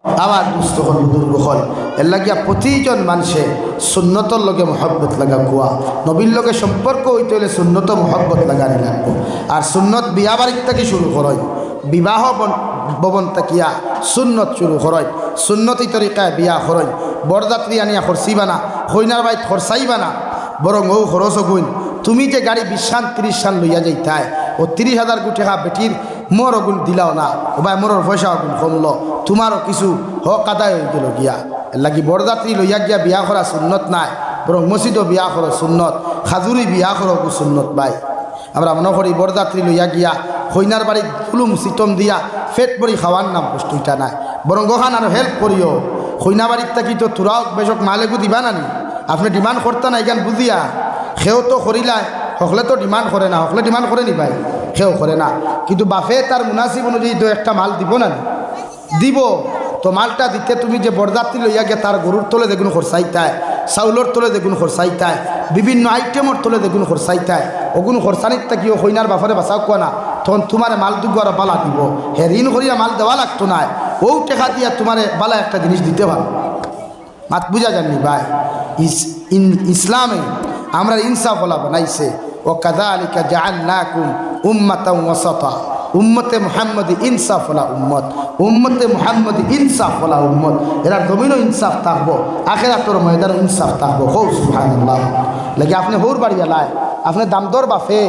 আমার দুস্থ হল বুজুর্গ হল এর লাগিয়া প্রতিজন মানুষে সুন্নতর লগে মহব্বত লাগা কুয়া নবীর লগে সম্পর্ক হইতে হলে সুন্নত মহব্বত লাগানি লাগবো। আর সুন্নত বিয়া বাড়ির থেকে শুরু করয়, বিবাহ ভবন তাকিয়া সুন্নত শুরু করয়, সুন্নতি তরিকায় বিয়া করয়। বরযাত্রী আনিয়া খরচিবা না, কইনার বাইত খরচাইবা না, বরং ও খরচ গুণ। তুমি যে গাড়ি 20 সাল 30 সাল লইয়া যাইতায় ও 30,000 কোটি টাকা বেটির মোর অগুণ দিলাও না, ও ভাই মোর পয়সা অগুণ কমলো, তোমারও কিছু হক আদায় হয়ে গেল গিয়া। এর লাগি বরযাত্রী লইয়া গিয়া বিয়া করা সুন্নত নাই, বরং মসজিদও বিয়া করো সুন্নত, খাজুরি বিয়া করো সুন্নত। ভাই আমরা মনে করি বরযাত্রী লইয়া গিয়া কইনার বাড়ি তুলুম সিতম দিয়া ফেট পরি খাওয়ার নাম বস্তুটা নাই, বরং গোখান আর হেল্প করিও। কইনা বাড়ির থাকি তো তোরাও বেশক মালেগু দিবা নানি, আপনি ডিমান্ড করতে না এখান বুঝিয়া। সেও তো করিলায়, হকলে তো ডিমান্ড করে না, হকলে ডিমান্ড করে নি ভাই, সেও করে না। কিন্তু বাফে তার মুনাসিব অনুযায়ী তো একটা মাল দিব না, দিব। তো মালটা দিতে তুমি যে বরযাত্রী লইয়া গিয়ে তার গরুর তলে দেখুন খরচাইতায়, চাউলের তলে দেখুন খরচাইতায়, বিভিন্ন আইটেমর তলে দেখুন খরচাইতায়, ওগুন খরচানির তাকিও কইনার বাফারে বাঁচাও কোয়া না, তখন তোমার মাল দুগো আর বালা দিব। হে ঋণ করিয়া মাল দেওয়া লাগতো না, ও টেকা দিয়া তোমার বালা একটা জিনিস দিতে পারো। মাত বুঝা যাননি ভাই, ইসলামে আমরা ইনসাফ ওলা বানাইছে। ও কাযালিকা জাআলনাকুম উম্মাতান ওয়াসাতা, উম্মতে মুহাম্মদি ইনসাফ ওলা উম্মত, উম্মতে মুহাম্মদি ইনসাফ ওলা উম্মত। এরা জমিনও ইনসাফ থাকবো, আখিরাতের ময়দানও ইনসাফ থাকবো। হো সুবহানাল্লাহ। লাগে আপনি হোর বাড়ি এলায়, আপনি দামদর বাফে,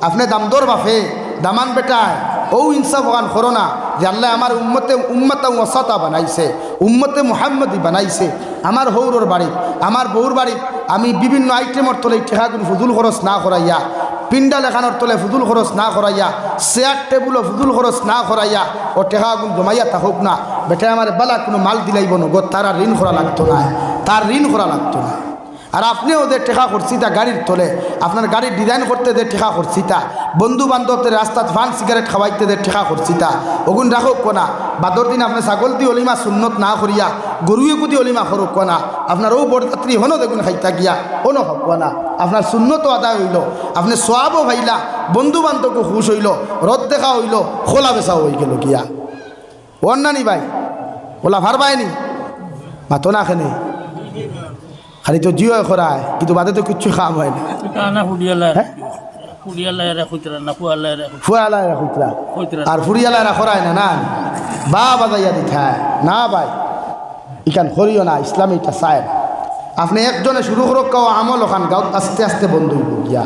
আপনি দামদর বাফে দামান বেটায় ও ইনসাফ ওখান করো না যে আল্লাহ আমার উম্মতে ওয়াসাতা বানাইছে, উম্মতে মুহাম্মদি বানাইছে। আমার হৌরর বাড়ি, আমার বউর বাড়ি আমি বিভিন্ন আইটেমর তলে টেকাগুলো ফুজুল খরচ না করাইয়া, পিন্ডা লেখানোর তলে ফুজুল খরচ না করাইয়া, চেয়ার টেবুলও ফুজুল খরচ না করাইয়া ও টেকাগুলো জমাইয়া থাকুক না। বেটা আমার বেলা কোনো মাল দিলাইব নগদ, তারা ঋণ করা লাগতো না, তার ঋণ করা লাগতো না। আর আপনি ওদের টেকা করছিতা গাড়ির তলে, আপনার গাড়ির ডিজাইন করতে দে টেকা করছিতা, বন্ধু বান্ধবদের রাস্তাত ফান সিগারেট খাওয়াইতে দে টেকা করছিতা, ওগুন রাখুক কোনা। বাদর দিন আপনার ছাগল দিয়ে অলিমা সুন্নত না করিয়া গরুয়ে কুদি অলিমা করুক কোনা। আপনার ও বরযাত্রী হনও দেখুন খাইতা গিয়া হনও হোক কোনা, আপনার সুন্নতও আদায় হইল, আপনি সোয়াবও ভাইলা, বন্ধু বান্ধবকে খুশ হইল, রদ দেখা হইল, খোলা বেচাও হয়ে গেল গিয়া। অন্যানি ভাই ওলা ভার পায়নি মাতো না খেনে, খালি তো জিও খরায়, কিন্তু বাদে তো কিচ্ছু খাম হয় না। আর ফুরিয়ালারা খরায় না, না বা বাজাইয়া দিথায় না ভাই, ইখান করিও না। ইসলাম এটা চায় আপনি একজনে শুরু করুক কাও আমল ওখান গাঁত আস্তে আস্তে বন্ধ হইব গিয়া।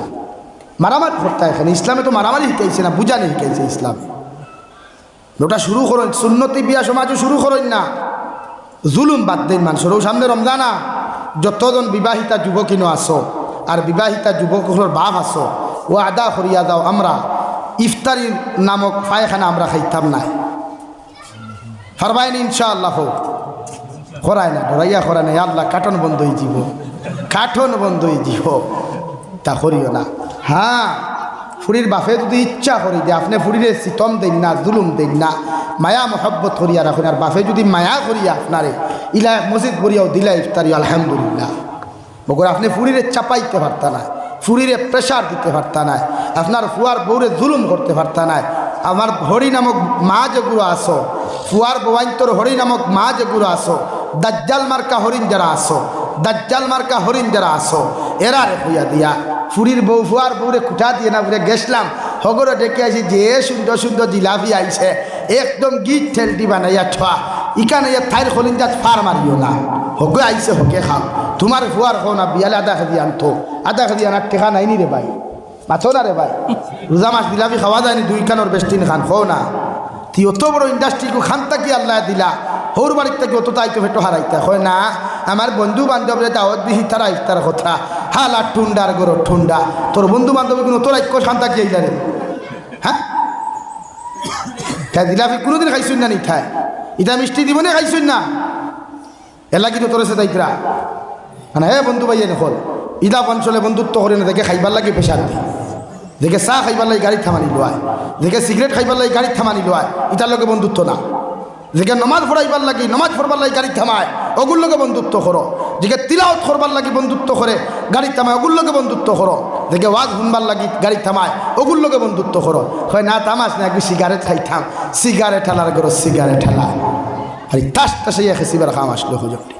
মারামারি করতে এখানে ইসলামে তো মারামারি শিখাইছে না, বুঝানি শিখাইছে ইসলাম। ওটা শুরু করুন, সুন্নতি বিয়া সমাজও শুরু করুন না, জুলুম বাদ দিন মানুষের। সামনে রমজানা যতজন বিবাহিতা যুবকিনও আসো আর বিবাহিতা যুবকর বাপ আসো, ও আদা করিয়া দাও। আমরা ইফতারি নামক পায়খানা আমরা খাইতাম না, ফারবাইনি ইনশাআল্লাহ হোক করায় না, ডরাইয়া করায় না। আল্লাহ কাঠন বন্ধ হয়ে যাব, কাঠন বন্ধ হয়ে যাব, তা করিও না। হ্যাঁ ফুরির বাপে যদি ইচ্ছা করি যে আপনি ফুরিরে সিতম দেন না, জুলুম দেন না, মায়া মহব্বত করিয়া রাখুন। আর বাপে যদি মায়া করিয়া আপনারে ইলা মসজিদ করিয়াও দিলা ইফতারি আলহামদুলিল্লাহ, বকর আপনি ফুরিরে চাপাইতে পারতা না, ফুরিরে প্রেশার দিতে পারতা না, আপনার ফুয়ার বউরে জুলুম করতে পারতা না। আমার হরি নামক মা যেগুলো আসো, ফুয়ার বৌয়ান্তর হরি নামক মা যেগুলো আসো, দাজ্জাল মার্কা হরিণ যারা আসো, দাজ্জাল মার্কা হরিণ যারা আসো, এরা রে হইয়া দিয়া ফুরির বউ ফুয়ার বউরে কুঠা দিয়ে না বলে গেছলাম হগরে ডেকে আসি যে সুন্দর সুন্দর জিলাপি আইছে, একদম গিট ঠেলটি বানাইয়া ঠা ইকানে থাইর খলিন যাত ফার মারিও না, হকে আইছে হকে খাও। তোমার ফুয়ার খাও না বিয়ালে আদা খেদি আনতো, আদা খেদি আনার টেকা নাইনি রে ভাই, মাথো না রে ভাই। রোজা মাছ জিলাপি খাওয়া যায়নি, 2 কানোর বেস্টিন খান খাও না। তুই অত বড় ইন্ডাস্ট্রিকে খানটা কি আল্লাহ দিলা, হৌর বাড়ির থেকে অত তাইতো ফেটো হারাইতে হয় না। আমার বন্ধু বান্ধবরা দাওয়াত দিহি তারা ইফতার কথা হালা ঠুন্ডার গরো ঠুন্ডা, তোর বন্ধু বান্ধবী কোনো তোর ঐক্য শান্তা কি আইলারে? হ্যাঁ জিলাপি কোনোদিন খাইছুন না, নি খায় ইটা মিষ্টি দিব না খাইছুন না, এলা কিন্তু তোর সে দায়িত্রা মানে হে বন্ধু ভাইয়া দেখল ইদা অঞ্চলে বন্ধুত্ব করে না, দেখে খাইবার লাগে প্রেশার দিই, দেখে চাহ খাইবার লাগে গাড়ি থামানি লোয়, দেখে সিগারেট খাইবার লাগে গাড়ি থামানি লোয়, ইটার লোকে বন্ধুত্ব না। যেকে নমাজ পড়াইবার লাগি নমাজ পড়বার লাগে গাড়ি থামায়, ওগুর লোকে বন্ধুত্ব করো। যেকে তিলাওয়াত করবার লাগি বন্ধুত্ব করে গাড়ি থামায়, ওগুর লোকে বন্ধুত্ব করো। যেকে ওয়াজ শুনবার লাগি গাড়ি থামায়, ওগুর লোকে বন্ধুত্ব করো। হয় না তামাস না একটু সিগারেট খাইতাম, সিগারেট ঠেলার করো, সিগারেট ঠেলা আর তাস টাসে খেসিবার খাম আসলো হুজুরটি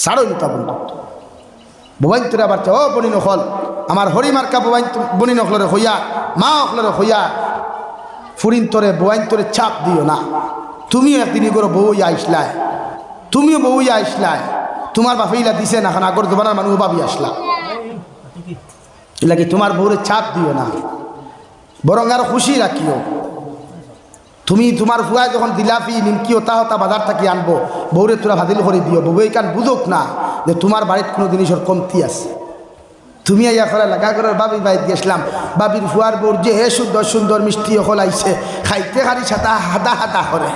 সারো নিতা বন্ধু বোবাইন তোরে আবার ও বনি নখল আমার হরি মার্কা বোবাইন বনি নখলরে হইয়া মা অখলরে হইয়া ফুরিন তোরে বোবাইন তোরে চাপ দিও না তুমিও একদিন করে বউ আইসলায় তুমিও বউ আইসলায় তোমার বাপেইলা দিছে না এখন আগর জমানার মানুষ বাবি আসলা এলাকি তোমার বউরে চাপ দিও না বরং আরো খুশি রাখিও তুমি তোমার ফুয়ায় যখন দিলাপি নিমকি হতা হতা বাজার থাকি আনবো বউরে তোরা ভাদিল করে দিও বউ এই কান বুঝুক না যে তোমার বাড়ির কোনো জিনিসের কমতি আছে তুমি ইয়া করে লাগা করে বাবির বাড়িতে গেছিলাম বাবির ফুয়ার বউর যে হে সুন্দর সুন্দর মিষ্টি হল আইছে খাইতে খালি সাতা হাদা হাদা করে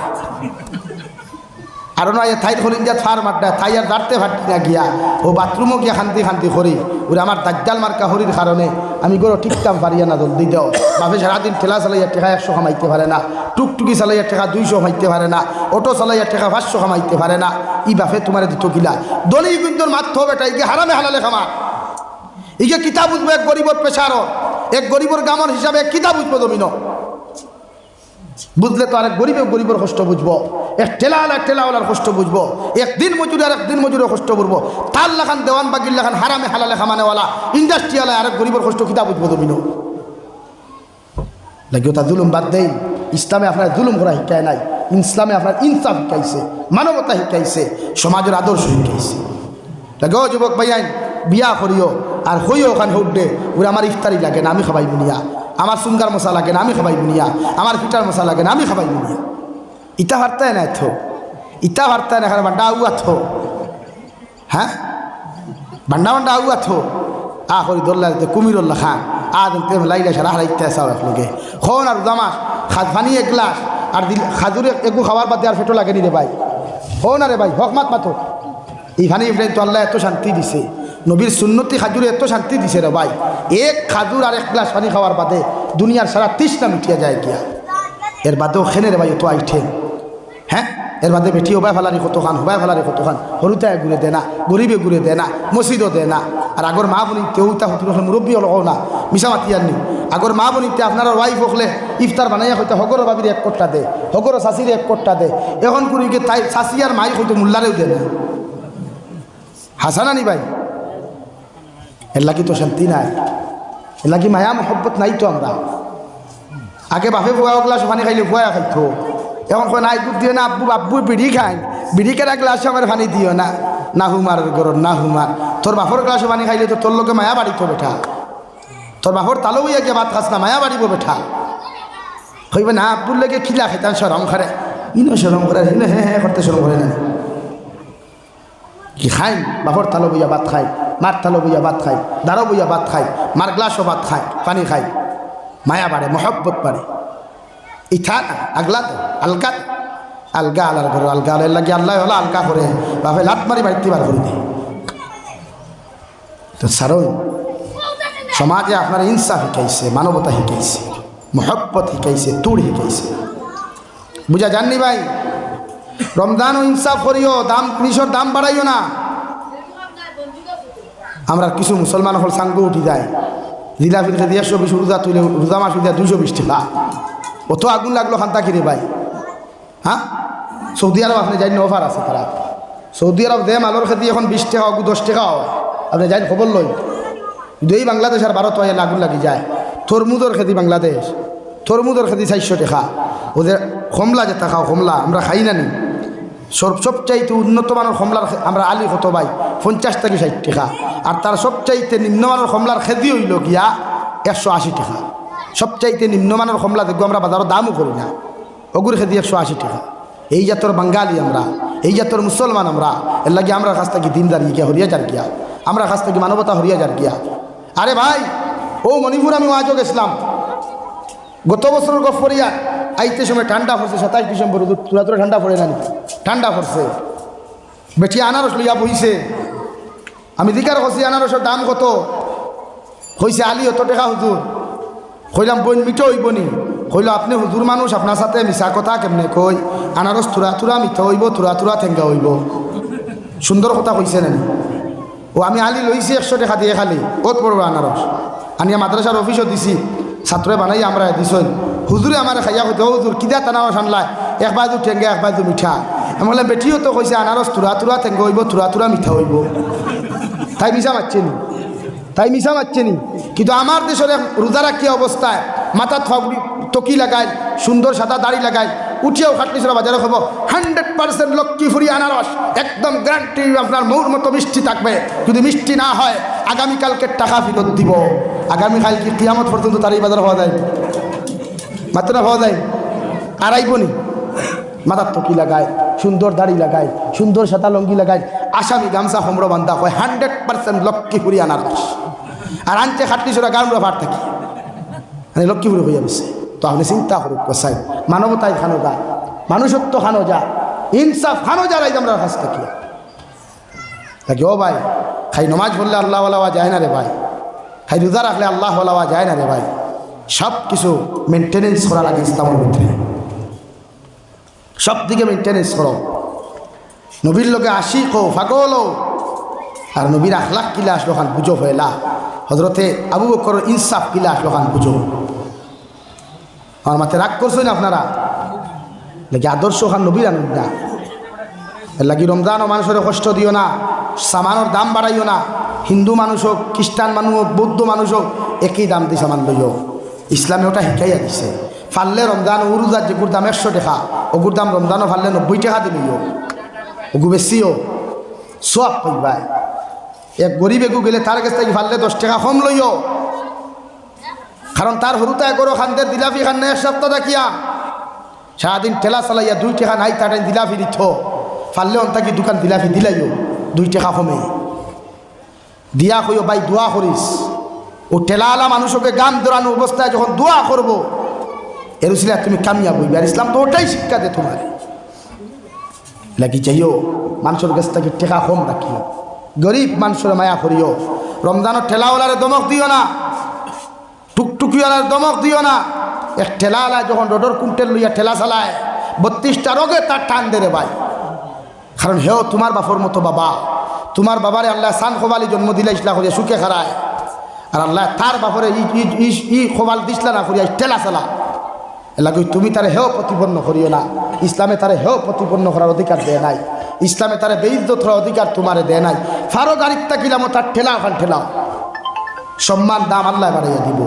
আর নয় থাই খলিন যা থার মারটা থাই আর দাঁড়তে ফাটতে না গিয়া ও বাথরুমও গিয়া খান্তি খান্তি করি ওরে আমার দাজ্জাল মার্কা হরির কারণে আমি গরো ঠিকঠাক পারিয়া না জলদি দাও বাপে সারাদিন ঠেলা চালাইয়া টেকা 100 কামাইতে পারে না টুকটুকি চালাইয়া টেকা 200 কামাইতে পারে না অটো চালাইয়া টেকা 500 কামাইতে পারে না ই বাপে তোমার দিত কিলা দলি কিন্তু মাত্র বেটা ইকে হারামে হালালে খামা ইকে কিতাব বুঝবো এক গরিবর পেশারও এক গরিবর গামর হিসাবে কিতাব বুঝবো জমিন বুঝলে তো আরেক গরিবের কষ্ট বুঝবো এক ঠেলাওয়ালার কষ্ট বুঝবো একদিন মজুরি আর একদিন মজুরের কষ্ট বুঝবো তার লাখান দেওয়ান বাগির লাখান হারামে হালালে খামানেওয়ালা ইন্ডাস্ট্রিয়ালা আরেক গরিবের কষ্ট কিতাব বুঝবো জমিন লাগিও তা জুলুম বাদ দেই ইসলামে আপনার জুলুম করা শিকায় নাই ইসলামে আপনার ইনসাফ শিকাইছে মানবতা শিকাইছে সমাজের আদর্শ শিকাইছে লাগেও যুবক ভাইয়াই বিয়া করিও আর হইও ওখানে হুড্ডে ওরা আমার ইফতারি লাগে না আমি খাবাই বুনিয়া আমার সুঙ্গার মশা লাগে না আমি খাবাই বুনিয়া আমার পিঠার মশা লাগে না আমি খাবাই বুনিয়া ইটা ভারতায় না থো ইটা ভারতায় না এখানে বান্ডা আগুয়া থো হ্যাঁ বান্ডা আগুয়া থো আ করি দোল্লা কুমিরুল্লাহ খান আদম লাইলা সারা হারাইতে আসাও একলগে খন আর উদামাস খাদ পানি এক গ্লাস আর দিল খাজুরে একটু খাবার বাদে আর ফেটো লাগেনি রে ভাই হন আরে ভাই হক মাত মাতো এই পানি তো আল্লাহ এত শান্তি দিছে নবীর সুন্নতি খাজুরে এত শান্তি দিছে রে ভাই এক খাজুর আর এক গ্লাস পানি খাওয়ার বাদে দুনিয়ার সারা তৃষ্ণা মিটিয়া যায় গিয়া এর বাদেও খেনে রে ভাই তো আইঠে হ্যাঁ এর বাদে বেটি হবাই ফেলারি কত খান হবাই ফেলারি কত খান হরুতায় ঘুরে দে না গরিবে ঘুরে দে না মসজিদও দে না আর আগর মা বনি কেউ তা হতুর মুরব্বী হল না মিশা মাতিয়ার নি আগর মা বনিতে আপনার ওয়াইফ হকলে ইফতার বানাইয়া হয়তো হগর বাবির 1 কোট্টা দে হগর শাশির 1 কোট্টা দে এখন করি গিয়ে তাই শাশি আর মাই হয়তো মোল্লারেও দে না হাসানা নি ভাই এর লাগি তো শান্তি নাই এর লাগি মায়া মহব্বত নাই তো আমরা আগে বাপে ফুয়া গ্লাস পানি খাইলে ফুয়া খাইতো এখন কয় নাই দুধ দিও না আব্বু বিড়ি খাই বিড়ি কেনা গ্লাসে আমার পানি দিও না না হুমার গরম না হুমার তোর বাপর গ্লাসে পানি খাইলে তো তোর লোকে মায়া বাড়িত বেঠা তোর বাপর তালো বইয়া গিয়ে ভাত খাস না মায়া বাড়িব বেঠা হইবে না আব্বুর লেগে খিলা খাইতাম সরম করে ইনো সরম করে ইনো হ্যাঁ করতে সরম করে না কি খাই বাপর তালো বইয়া ভাত খাই মার তালো বইয়া ভাত খাই দাঁড়ো বইয়া ভাত খাই মার গ্লাসও ভাত খাই পানি খাই মায়া বাড়ে মহব্বত বাড়ে ইথা আগলা তো আলগা আলগা আলার ঘর আলগা আলের লাগে আল্লাহ হলো আলগা করে বাপে লাত মারি বাড়িতে বার করে দেয় তো সারই সমাজে আপনার ইনসাফ শিকাইছে মানবতা শিকাইছে মহব্বত শিকাইছে তুড় শিকাইছে বুঝা জাননি ভাই রমজান ও ইনসাফ করিও দাম জিনিসের দাম বাড়াইও না আমরা কিছু মুসলমান হল সাঙ্গ উঠি যায় জিলাপির খেতে 120 রোজা তুলে রোজা মাস উঠে 220 টাকা অত আগুন লাগলো খান্তা কিরে ভাই হ্যাঁ সৌদি আরব আপনি জানেন অফার আছে তারা সৌদি আরব দে মালর খেতে এখন 20 টাকা 10 টাকা হয় আপনি জানেন খবর লই দুই বাংলাদেশ আর ভারত হয় আগুন লাগি যায় তরমুজের খেতে বাংলাদেশ তরমুজের খেতে 400 টাকা ওদের কমলা যেটা খাও কমলা আমরা খাই না নি সবচাইতে উন্নত মানের কমলার আমরা আলি কত ভাই 50 থেকে 60 টাকা আর তার সবচাইতে নিম্নমানের কমলার খেদি হইল গিয়া 180 টাকা সবচাইতে নিম্নমানের কমলা দেখবো আমরা বাজারের দামও করি না অগুর খেদি 180 টাকা এই জাতর বাঙালি আমরা এই জাতর মুসলমান আমরা এর লাগে আমরা কাছ থেকে দিনদারি গিয়া হরিয়া যার গিয়া আমরা কাছ থেকে মানবতা হরিয়া যার গিয়া আরে ভাই ও মণিপুর আমি আজও গেছিলাম গত বছর গফরিয়া আইতে সময় ঠান্ডা পড়ছে 27 ডিসেম্বর তুরা ঠান্ডা পড়ে না ঠান্ডা পড়ছে বেটি আনারস লইয়া বইছে আমি দিকার কছি আনারসের দাম কত কইছে আলি অত টাকা হুজুর কইলাম বোন মিঠো হইব নি কইল আপনি হুজুর মানুষ আপনার সাথে মিশা কথা কেমনে কই আনারস থুরা থুরা মিঠা হইব থুরা থুরা ঠেঙ্গা হইব সুন্দর কথা কইছে নানি ও আমি আলি লইছি 100 টাকা দিয়ে খালি কত পড়ব আনারস আনিয়া মাদ্রাসার অফিসও দিছি ছাত্রে বানাই আমরা দিছই হুজুরে আমার খাইয়া হইতে হুজুর কিদা তানাও সানলায় এক বাজু ঠেঙ্গা এক বাজু মিঠা আমি বললাম বেটিও তো কইছে আনারস তুরা তুরা থেকে হইব তুরা তুরা মিঠা হইব তাই মিশা মারছে নি কিন্তু আমার দেশের রোজা রাখি অবস্থায় মাথা টকি লাগায় সুন্দর সাদা দাড়ি লাগায় উঠিয়েও খাটলিছড়া বাজারে খাবো 100% লক্ষ্মী ফুরি আনারস একদম গ্যারান্টি আপনার মৌর মতো মিষ্টি থাকবে যদি মিষ্টি না হয় আগামীকালকে টাকা ফেরত দিব আগামীকাল কি কিয়ামত পর্যন্ত তার এই বাজার হওয়া যায় মাত্র না হওয়া যায় আর আইবনি মাথার টকি লাগায় সুন্দর দাড়ি লাগায় সুন্দর সাদা লঙ্গি লাগায় আসামি গামছা হোমরো বান্ধা হয় 100% লক্ষ্মী ফুরি আনারস আর আনতে খাটলিছড়া গামরা ভাট থাকি মানে লক্ষ্মীপুরে হইয়া গেছে তো আপনি চিন্তা করুক কোথায় মানবতায় খানো যা মানুষত্ব খানো যা ইনসাফ খানো যা রাইজ আমরা কাছ থেকে তাকে ও ভাই খাই নমাজ পড়লে আল্লাহ ওয়ালা যায় না রে ভাই খাই রোজা রাখলে আল্লাহ ওয়ালা যায় না রে ভাই সব কিছু মেনটেনেন্স করা লাগে ইসলামের মধ্যে সব দিকে মেনটেনেন্স করো নবীর লোকে আশিক হো ফাগল হো আর নবীর আখলাক কিলা আসলো খান বুঝো হইলা হজরতে আবু বকর ইনসাফ কিলা আসলো খান বুঝো আমার মাথায় রাগ করছেন আপনারা নাকি আদর্শ খান নবীর আনুন না এর লাগি রমজানও মানুষের কষ্ট দিও না সামানোর দাম বাড়াইও না হিন্দু মানুষ হোক খ্রিস্টান মানুষ হোক বৌদ্ধ মানুষ হোক একই দাম দিয়ে সামান লইও ইসলামে ওটা শিখাইয়া দিছে ফাললে রমজান উরুজার যেগুর দাম 100 টাকা ওগুর দাম রমজানও ফাললে 90 টাকা দিলিও ওগু বেশিও সব পাইবাই এক গরিব এগু গেলে তার কাছ থেকে ফাললে 10 টাকা কম লইও কারণ তার হরুতায় করো খানদের দিলাফি খান না 1 সপ্তাহ দেখিয়া সারাদিন ঠেলা চালাইয়া 2 টাকা নাই তার দিলাফি দিত ফাললে অন্তাকি দোকান দিলাফি দিলাইও 2 টাকা কমে দিয়া কইও ভাই দোয়া করিস ও ঠেলাওয়ালা মানুষকে গান দৌড়ানো অবস্থায় যখন দোয়া করবো এরুসিলা তুমি কামিয়াব হইবে আর ইসলাম তো ওটাই শিক্ষা দে তোমার লাগি চাইও মানুষের কাছ থেকে টেকা কম রাখিও গরিব মানুষের মায়া করিও রমজানের ঠেলাওয়ালারে দমক দিও না টুকটুকিওয়ালার দমক দিও না এক ঠেলাওয়ালা যখন রোডর কুন্টেল লইয়া ঠেলা চালায় 32টা রোগে তার টান দে রে ভাই কারণ হেও তোমার বাপর মতো বাবা তোমার বাবারে আল্লাহ সান খোবালি জন্ম দিলে ইসলা করিয়া সুখে খারায় আর আল্লাহ তার বাপরে ই খোবাল দিসলা না করিয়া ঠেলা চালা এলাকা তুমি তারে হেও প্রতিপন্ন করিও না ইসলামে তারে হেও প্রতিপন্ন করার অধিকার দেয় নাই ইসলামে তারে বেইজ্জত করার অধিকার তোমারে দেয় নাই ফারো গাড়ির তাকিলাম তার ঠেলাও খান ঠেলাও সম্মান দাম আল্লাহ বাড়াইয়া দিব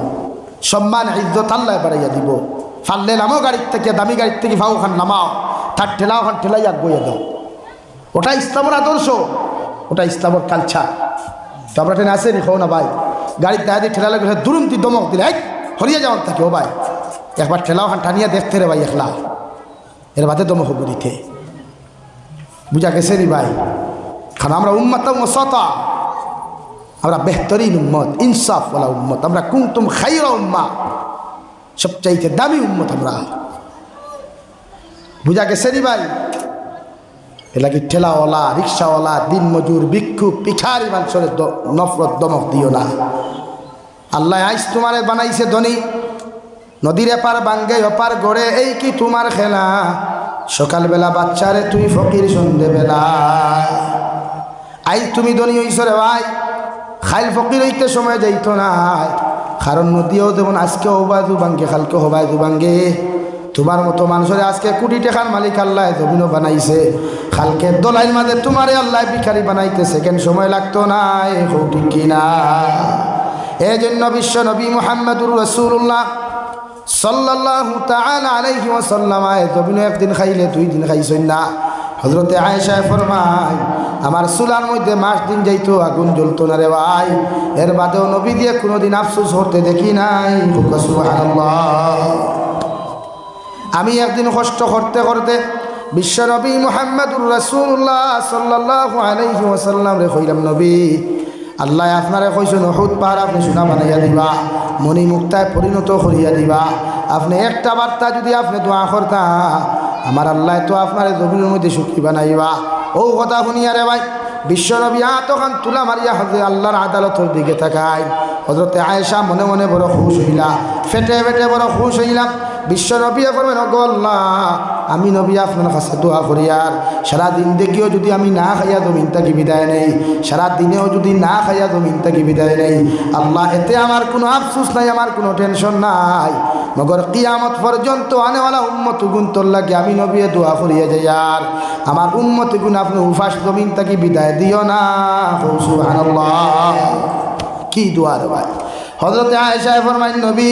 সম্মান ইজ্জত আল্লাহ বাড়াইয়া দিব ফাললে নামও গাড়ির থেকে দামি গাড়ির থেকে ফাও খান নামাও তার ঠেলাও খান ঠেলাইয়া বইয়া দাও ওটা ইসলামের আদর্শ ওটা ইসলামের কালচার তো আমরা ট্রেনে আসেনি খাও না ভাই গাড়ির দেখা দিয়ে ঠেলা লাগে দুরুমতি দমক দিলে হরিয়া যাওয়ার থাকে ও ভাই একবার ঠেলাও খান টানিয়া দেখতে রে ভাই একলা এর বাদে দমক হবো দিতে বুঝা গেছে নি ভাই কারণ আমরা উম্মত সতা আমরা বেহতরিন উম্মত ইনসাফওয়ালা উম্মত আমরা কুনতুম খাইরা উম্মা সবচাইতে দামি উম্মত আমরা বুঝা গেছে নি ভাই এ লাগি ঠেলাওয়ালা রিক্সাওয়ালা দিন মজুর ভিক্ষুক পিঠারি মানুষের নফরত দমক দিও না আল্লাহ আইস তোমারে বানাইছে ধনী নদীর এপার বাঙ্গে অপার গড়ে এই কি তোমার খেলা সকালবেলা বাচ্চারে তুই ফকির সন্ধেবেলা আই তুমি ধনী হইছ রে ভাই খাইল ফকির হইতে সময় যাইতো না কারণ নদীও যেমন আজকে হবাই দুবাঙ্গে কালকে হবাই দুবাঙ্গে তোমার মতো মানুষের আজকে কোটি টাকার মালিক আল্লাহ জমিনও বানাইছে কালকে দোলাইল মাঝে তোমারে আল্লাহ ভিখারি বানাইতে সেকেন্ড সময় লাগতো না ঠিক কিনা এই জন্য বিশ্ব নবী মুহাম্মদুর রাসূলুল্লাহ সাল্লাল্লাহু তাআলা আলাইহি ওয়াসাল্লাম জমিনও একদিন খাইলে 2 দিন খাইছেন না হযরতে আয়েশা ফরমায় আমার চুলার মধ্যে মাস দিন যাইতো আগুন জ্বলতো না রে ভাই এর বাদেও নবী দিয়ে কোনোদিন আফসোস করতে দেখি নাই সুবহানাল্লাহ আমি একদিন কষ্ট করতে করতে বিশ্ব নবী মুহাম্মদুর রাসূলুল্লাহ সাল্লাল্লাহু আলাইহি ওয়াসাল্লাম রে কইলাম নবী আল্লাহ আপনারে কইছেন উহুদ পাহাড় আপনি সোনা বানাইয়া দিবা মণি মুক্তায় পরিণত করিয়া দিবা আপনি একটা বার্তা যদি আপনি দোয়া করতা আমার আল্লাহ তো আপনার জমিনের মধ্যে সুখী বানাইবা ও কথা শুনিয়া রে ভাই বিশ্বনবী তখন তুলা মারিয়া হজরত আল্লাহর আদালতের দিকে তাকায় হজরতে আয়েশা মনে মনে বড় খুশ হইলা ফেটে ফেটে বড় খুশ হইলাম বিশ্ব নবী ফরমান ওগো আল্লাহ আমি নবী আপনার কাছে দোয়া করি আর সারা দিন দেখিও যদি আমি না খাইয়া জমিন থেকে বিদায় নেই, সারা দিনেও যদি না খাইয়া জমিন থেকে বিদায় নেই, আল্লাহ এতে আমার কোনো আফসোস নাই, আমার কোনো টেনশন নাই, মগর কিয়ামত পর্যন্ত আনেওয়ালা উম্মত গুণ তোর লাগে আমি নবী দোয়া করিয়া যাই আর আমার উম্মত গুণ আপনি উফাস জমিন থেকে বিদায় দিও না। সুবহানাল্লাহ, কি দোয়া রে ভাই। হযরত আয়েশা ফরমাইন নবী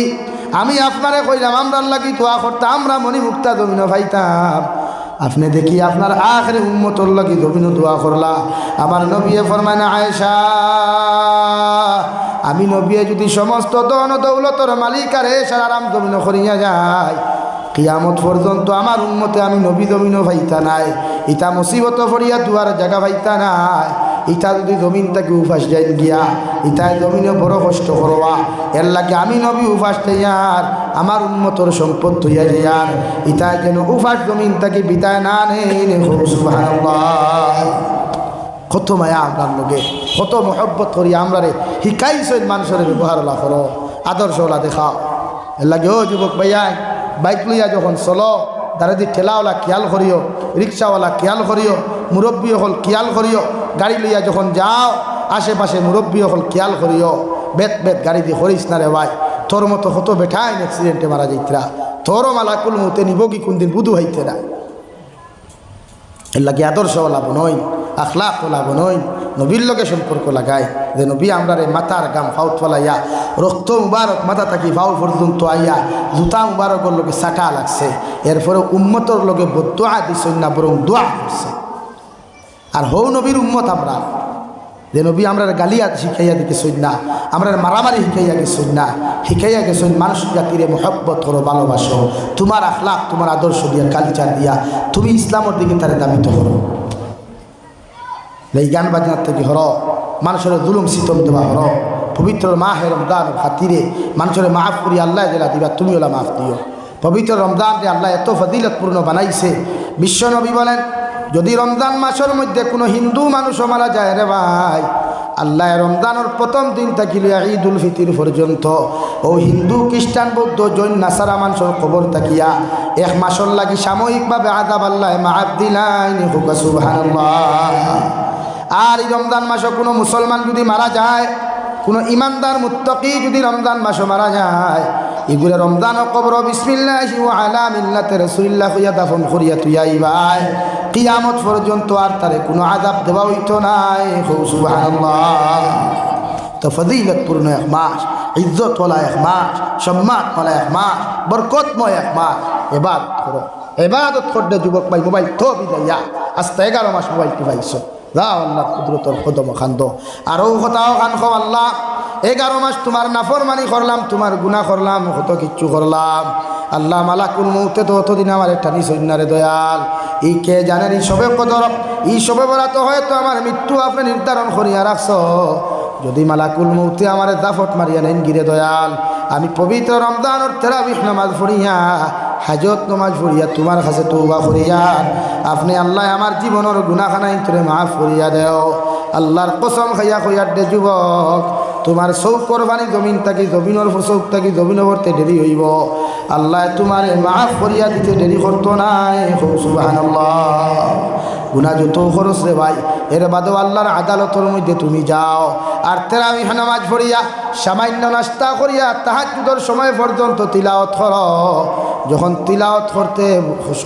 আমি আপনারে কইলাম আমরা লাগি দোয়া করতাম, আমরা মনি মুক্তা জমিন পাইতাম, আপনি দেখি আপনার আখেরি উম্মতর লাগি জমিন দোয়া করলা। আমার নবী ফরমাইন আয়েশা আমি নবী যদি সমস্ত ধন দৌলতর মালিকারে সারারাম জমিন করিয়া যায়, কিয়ামত পর্যন্ত আমার উম্মতে আমি নবী জমিনও পাইতা নাই, ইটা মুসিবত ফরিয়া দুয়ার জায়গা পাইতা নাই, ইটা যদি জমিন থেকে উপাস যাই গিয়া ইটায় জমিনে বড় কষ্ট করবা, এর লাগে আমি নবী উপাস যাইয়ার আমার উম্মতর সম্পদ হইয়া যাইয়ার ইটায় যেন উপাস জমিন থেকে বিদায় না নেই। সুবহানাল্লাহ, কত মায়া আপনার লগে, কত মহব্বত করি আমরা রে শিকাইছেন মানুষের ব্যবহার ওলা করো, আদর্শ ওলা দেখাও। এর লাগে ও যুবক ভাইয়া বাইক লইয়া যখন চলো দাঁড়াদি ঠেলাওয়ালা খেয়াল করিও, রিক্সাওয়ালা খেয়াল করিও, মুরব্বী হল খেয়াল করিও, গাড়ি লইয়া যখন যাও আশেপাশে মুরব্বী হল খেয়াল করিও, বেত বেত গাড়ি দিয়ে করিস না রে ভাই, তোর মতো হতো বেঠাই অ্যাক্সিডেন্টে মারা যাইতরা, তোরও মালাকুল মতে নিব কি কোনদিন বুধু হইতে না। এর লাগে আদর্শওয়ালা বনই, আখলাকওয়ালা বনই, নবীর লগে সম্পর্ক লাগায় যে নবী আমরা রে মাথার গাম ফাউত ফলাইয়া রক্ত মুবারক মাথা থাকি ফাউ পর্যন্ত আইয়া জুতা মুবারকর লগে সাটা লাগছে, এরপরে উম্মতর লগে বদুয়া দিছেন না বরং দোয়া করছে। আর হৌ নবীর উম্মত আমরা যে নবী আমরা গালিয়া শিখাইয়া দিতেছেন না, আমরা মারামারি শিখাইয়া গেছেন না, শিখাইয়া গেছেন মানুষ জাতিরে মহব্বত করো, ভালোবাসো, তোমার আখলাক তোমার আদর্শ দিয়া কালচার দিয়া তুমি ইসলামের দিকে তারে দাবিত করো। এই গান বাজনার থেকে হর মানুষের জুলুম সিতম দেওয়া হর পবিত্র মাহে রমজান খাতিরে মানুষের মাফ করি আল্লাহ জেলা দিবা, তুমি ওলা মাফ দিও। পবিত্র রমজান যে আল্লাহ এত ফজিলতপূর্ণ বানাইছে, বিশ্বনবী বলেন যদি রমজান মাসের মধ্যে কোনো হিন্দু মানুষও মারা যায় রে ভাই, আল্লাহ রমজানের প্রথম দিন থাকিলে ঈদুল ফিতর পর্যন্ত ও হিন্দু খ্রিস্টান বৌদ্ধ জৈন নাসারা মানুষের কবর তাকিয়া এক মাসের লাগি সাময়িকভাবে আযাব আল্লাহ মাফ দিলাইন। সুবহানাল্লাহ। আর এই রমজান মাসে কোনো মুসলমান যদি মারা যায়, কোনো ইমানদার মুত্তাকি যদি রমজান মাসে মারা যায়, এগুলো রমজান কবর বিসমিল্লাহি ওয়া আলা মিল্লাতি রাসূলিল্লাহ হইয়া দাফন করিয়া তুই আইবাই, কিয়ামত পর্যন্ত আর তারে কোনো আযাব দেওয়া হইতো নাই। সুবহানাল্লাহ। তো ফজিলতপূর্ণ এক মাস, ইজ্জতওয়ালা এক মাস, সম্মানওয়ালা এক মাস, বরকতময় এক মাস, ইবাদত করো। ইবাদত করতে যুবক ভাই মোবাইল তো বিদাইয়া আস্তে 11 মাস মোবাইল টিপাইছো, যাও আল্লাহ কুদরতর কদম খান্দ। আরও কথাও খান খো আল্লাহ 11 মাস তোমার নাফরমানি করলাম, তোমার গুনাহ করলাম, কত কিচ্ছু করলাম, আল্লাহ মালাকুল মৌতে তো অতদিন আমার একটা নিসন্নারে দয়াল, এই কে জানেন এই সবে কদর, এই সবে বরাত হয়তো আমার মৃত্যু আপনি নির্ধারণ করিয়া রাখছ, যদি মালাকুল মৌতে আমার দাফট মারিয়া নেন গিরে দয়াল, আমি পবিত্র রমজানের তারাবিহ নামাজ পড়িয়া হাজত নামাজ পড়িয়া তোমার কাছে তওবা করিয়া আপনি আল্লাহ আমার জীবনের গুনাহখানা ইন্তরে মাফ করিয়া দেও। আল্লাহর কসম খাইয়া কইয়া দে যুবক, তোমার চৌক কোরবানি জমিন থাকি জমিনের চৌক থাকি জমিন ভরতে দেরি হইব, আল্লাহ তোমার মাফ করিয়া দিতে দেরি করতো নাই। সুবহানাল্লাহ। গুনাহ যত খরচ রে ভাই, এর বাদেও আল্লাহর আদালতের মধ্যে তুমি যাও আর তারাবিহ নামাজ পড়িয়া সামান্য নাস্তা করিয়া তাহাজ্জুদের সময় পর্যন্ত তিলাওয়াত করো, যখন তিলাওয়াত করতে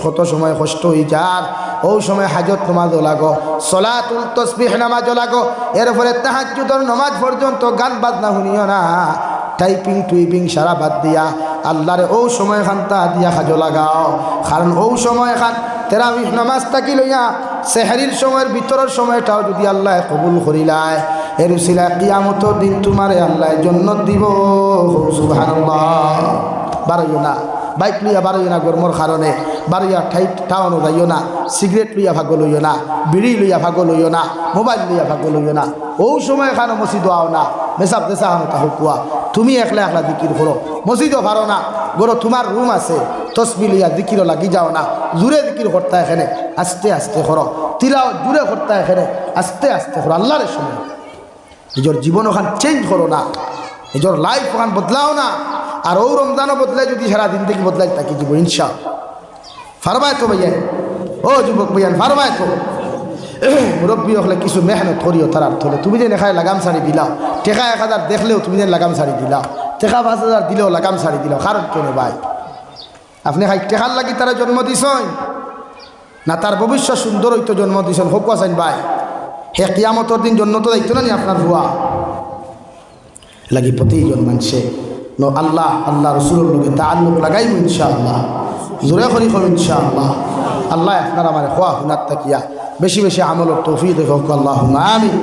কত সময় কষ্ট হয়ে যার, ওই সময় হাজত নামাজও লাগো, সলাতুল তাসবিহ নামাজও লাগো, এরপরে তাহাজ্জুদের নামাজ পর্যন্ত গান বাজনা শুনিও না, টাইপিং টুইপিং সারা বাদ দিয়া আল্লাহরে ও সময় খান্তা দিয়া কাজও লাগাও, কারণ ও সময় খান তারাবিহ নামাজ থাকি লইয়া সেহরির সময়ের ভিতরের সময়টাও যদি আল্লাহ কবুল করিলায়, এর উসিলায় কিয়ামতের দিন তোমারে আল্লাহ জান্নাত দিব। সুবহানাল্লাহ। বারইও না বাইক লইয়া, বারইও না গরমর কারণে, বারইয়া টাউনও যাইও না, সিগারেট লইয়া ভাগ লইও না, বিড়ি লইয়া ভাগ লইও না, মোবাইল লইয়া ভাগ লইও না, ও সময় খানো মসজিদ আও না, মেসাব দেশা হানো তাহুকুয়া, তুমি একলা একলা দিকির করো, মসজিদও পারো না, গরো তোমার রুম আছে, তসবি লইয়া দিকিরও লাগি যাও না, জুড়ে দিকির করতা এখানে আস্তে আস্তে করো, তিলাও জুড়ে করতা এখানে আস্তে আস্তে করো, আল্লাহর সময় নিজের জীবন ওখান চেঞ্জ করো না, নিজের লাইফ ওখান বদলাও না, আর ও রমজানও বদলাই যদি সারাদিন থেকে বদলাই থাকি যাব ইনশাআল্লাহ। ফারমায় তো ভাইয়া, ও যুবক ভাইয়ান ফারমায় তো মুরব্বী হলে কিছু মেহনত করিও তার থলে। তুমি যে নেখায় লাগাম শাড়ি দিলা, টেকা 1000 দেখলেও তুমি যে লাগাম শাড়ি দিলা, টেকা 5000 দিলেও লাগাম শাড়ি দিলাও, কারণ কেন ভাই? আপনি খাই টেকার লাগি তারা জন্ম দিছেন না তার ভবিষ্যৎ সুন্দর হইতো জন্ম দিছেন? হোক আছেন ভাই, হে কিয়ামতর দিন জন্য তো দায়িত্ব না নি আপনার ভুয়া লাগি প্রতিজন মানুষে আল্লাহ আল্লাহ রসুলের লোকে তাআল্লুক লাগাইব ইনশাআল্লাহ। জোরে করি করো ইনশাআল্লাহ। আল্লাহ আপনার আমার খোয়া হুনার তাকিয়া বেশি বেশি আমলের তৌফিক দেখো আল্লাহুম্মা আমিন।